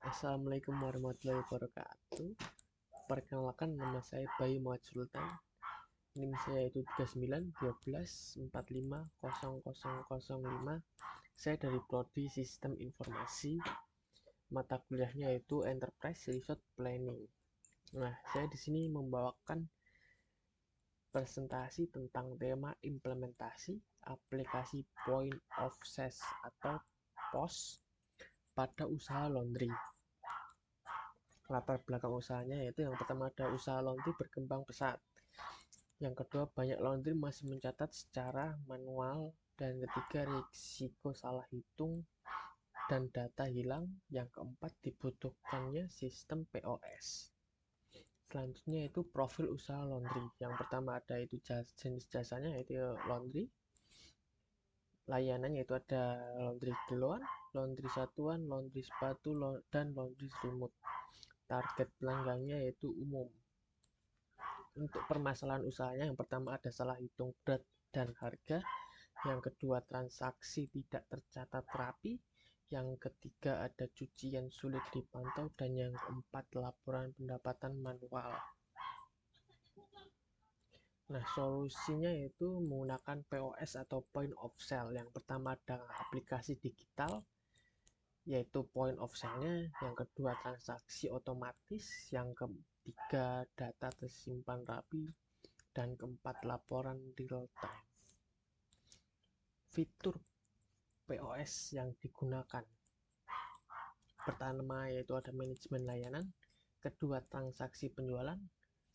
Assalamualaikum warahmatullahi wabarakatuh. Perkenalkan, nama saya Bayu Muhammad Sultan. NIM saya itu 3912450005. Saya dari Prodi Sistem Informasi. Mata kuliahnya itu Enterprise Resource Planning. Nah, saya di sini membawakan presentasi tentang tema implementasi aplikasi Point of Sale atau POS pada usaha laundry. Latar belakang usahanya yaitu yang pertama ada usaha laundry berkembang pesat. Yang kedua, banyak laundry masih mencatat secara manual. Dan ketiga, risiko salah hitung dan data hilang. Yang keempat, dibutuhkannya sistem POS. Selanjutnya itu profil usaha laundry. Yang pertama ada itu jenis jasanya yaitu laundry. Layanannya itu ada laundry kiloan, laundry satuan, laundry sepatu, dan laundry remote. Target pelanggannya yaitu umum. Untuk permasalahan usahanya, yang pertama ada salah hitung berat dan harga, yang kedua transaksi tidak tercatat rapi, yang ketiga ada cucian sulit dipantau, dan yang keempat laporan pendapatan manual. Nah, solusinya yaitu menggunakan POS atau Point of Sale. Yang pertama ada aplikasi digital yaitu Point of Sale-nya, yang kedua transaksi otomatis, yang ketiga data tersimpan rapi, dan keempat laporan real time. Fitur POS yang digunakan pertama yaitu ada manajemen layanan, kedua transaksi penjualan,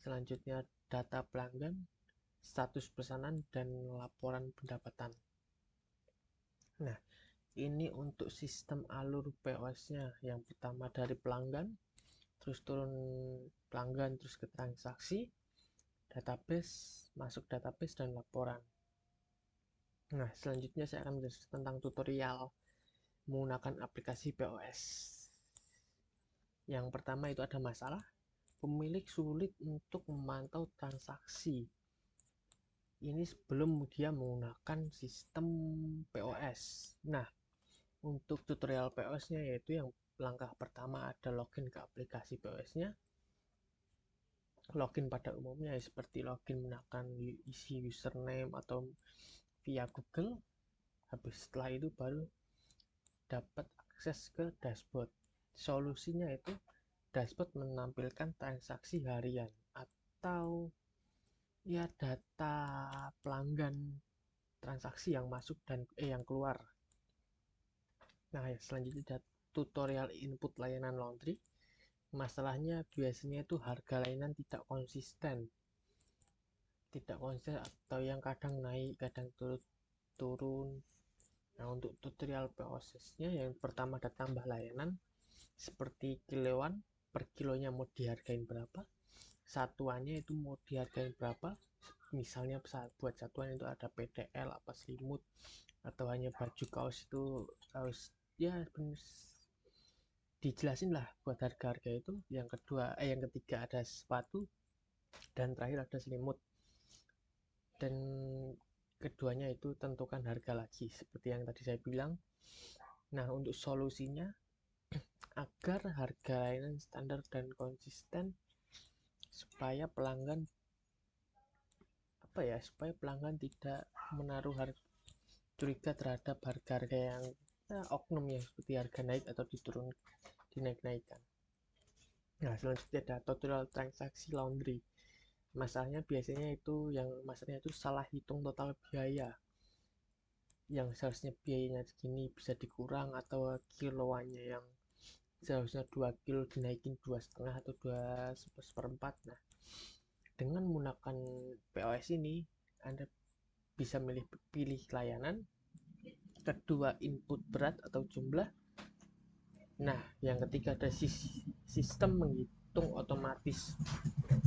selanjutnya data pelanggan, status pesanan, dan laporan pendapatan. Nah, ini untuk sistem alur POS-nya. Yang pertama dari pelanggan, terus turun pelanggan, terus ke transaksi, database, masuk database, dan laporan. Nah, selanjutnya saya akan menjelaskan tentang tutorial menggunakan aplikasi POS. Yang pertama itu ada masalah, pemilik sulit untuk memantau transaksi. Ini sebelum dia menggunakan sistem POS. Nah, untuk tutorial POS-nya yaitu yang langkah pertama ada login ke aplikasi POS-nya. Login pada umumnya seperti login menggunakan isi username atau via Google. Habis setelah itu baru dapat akses ke dashboard. Solusinya itu dashboard menampilkan transaksi harian atau ya data pelanggan transaksi yang masuk dan yang keluar. Nah, selanjutnya ada tutorial input layanan laundry. Masalahnya biasanya itu harga layanan tidak konsisten atau yang kadang naik kadang turun. Nah, untuk tutorial prosesnya, yang pertama ada tambah layanan seperti kiloan, per kilonya mau dihargain berapa, satuannya itu mau dihargain berapa. Misalnya buat satuan itu ada PTL apa selimut atau hanya baju kaos, itu harus ya dijelasin lah buat harga-harga itu. Yang ketiga ada sepatu, dan terakhir ada selimut. Dan keduanya itu tentukan harga lagi seperti yang tadi saya bilang. Nah, untuk solusinya agar harga layanan standar dan konsisten supaya pelanggan tidak menaruh curiga terhadap harga-harga yang oknum ya, seperti harga naik atau dinaik-naikkan. Nah, selanjutnya ada tutorial transaksi laundry. Masalahnya itu salah hitung total biaya. Yang seharusnya biayanya segini bisa dikurang, atau kiloannya yang seharusnya 2 kilo dinaikin 2,5 atau 2 seperempat. Nah, dengan menggunakan POS ini Anda bisa pilih layanan, kedua input berat atau jumlah. Nah, yang ketiga ada sistem menghitung otomatis.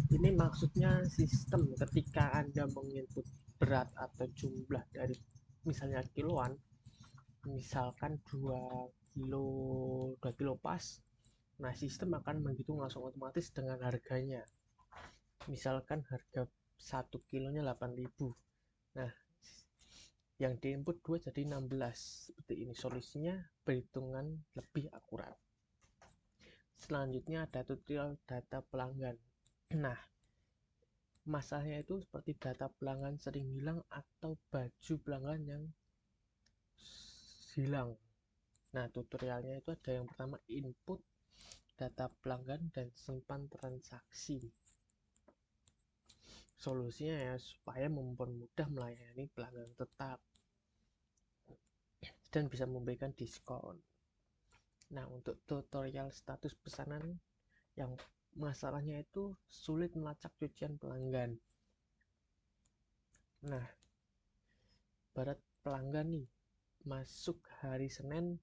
Ini maksudnya sistem ketika Anda menginput berat atau jumlah dari misalnya kiloan, misalkan 2 kilo pas. Nah, sistem akan menghitung langsung otomatis dengan harganya. Misalkan harga 1 kilonya 8.000. Nah, yang diinput 2 jadi 16. Seperti ini solusinya, perhitungan lebih akurat. Selanjutnya ada tutorial data pelanggan. Nah, masalahnya itu seperti data pelanggan sering hilang atau baju pelanggan yang hilang. Nah, tutorialnya itu ada yang pertama input data pelanggan dan simpan transaksi. Solusinya ya supaya mempermudah melayani pelanggan tetap dan bisa memberikan diskon. Nah, untuk tutorial status pesanan yang masalahnya itu sulit melacak cucian pelanggan. Nah, barat pelanggan nih masuk hari Senin,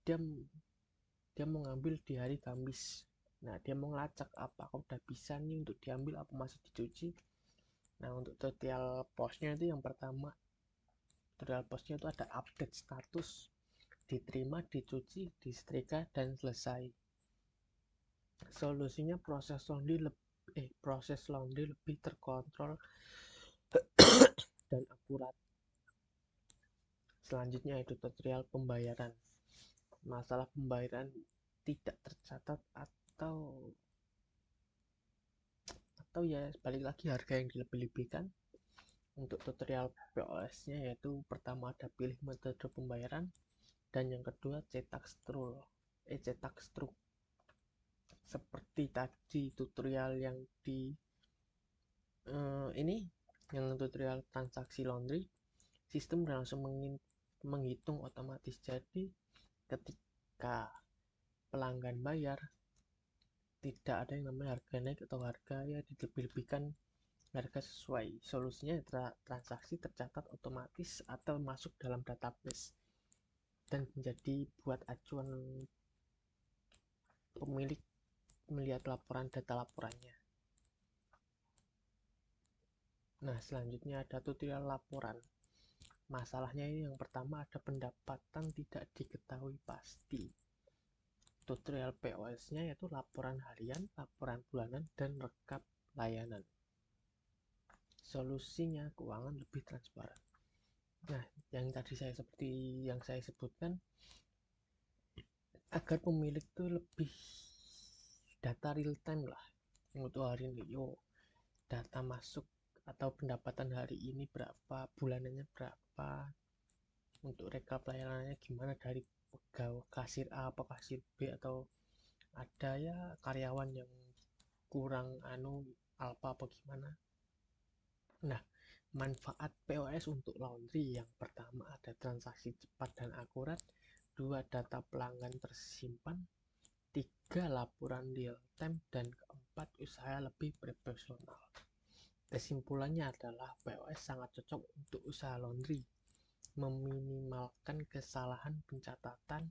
dia mau ngambil di hari Kamis. Nah, dia mau ngelacak apakah udah bisa nih untuk diambil apa masih dicuci. Nah, untuk tutorial postnya itu yang pertama, tutorial postnya itu ada update status, diterima, dicuci, disetrika, dan selesai. Solusinya proses laundry lebih terkontrol dan akurat. Selanjutnya itu tutorial pembayaran. Masalah pembayaran tidak tercatat atau ya balik lagi harga yang dilebih-lebihkan. Untuk tutorial POS-nya yaitu pertama ada pilih metode pembayaran dan yang kedua cetak struk. Seperti tadi tutorial yang di ini yang tutorial transaksi laundry, sistem langsung menghitung otomatis. Jadi ketika pelanggan bayar, tidak ada yang namanya harga naik atau harga ya dilebih-lebihkan, harga sesuai. Solusinya transaksi tercatat otomatis atau masuk dalam database dan menjadi buat acuan pemilik melihat laporan data laporannya. Nah, selanjutnya ada tutorial laporan. Masalahnya ini yang pertama ada pendapatan tidak diketahui pasti. Tutorial POS-nya yaitu laporan harian, laporan bulanan, dan rekap layanan. Solusinya keuangan lebih transparan. Nah, yang tadi seperti yang saya sebutkan, agar pemilik itu lebih data real time lah. Untuk hari ini, data masuk atau pendapatan hari ini berapa, bulanannya berapa, untuk rekap layanannya gimana dari pegawai kasir A atau kasir B, atau ada ya karyawan yang kurang alpa apa gimana. Nah, manfaat POS untuk laundry yang pertama ada transaksi cepat dan akurat, 2 data pelanggan tersimpan, 3 laporan real time, dan keempat usaha lebih profesional. Kesimpulannya adalah POS sangat cocok untuk usaha laundry, meminimalkan kesalahan pencatatan,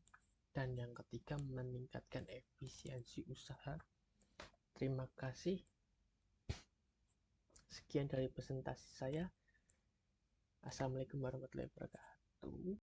dan yang ketiga meningkatkan efisiensi usaha. Terima kasih. Sekian dari presentasi saya. Assalamualaikum warahmatullahi wabarakatuh.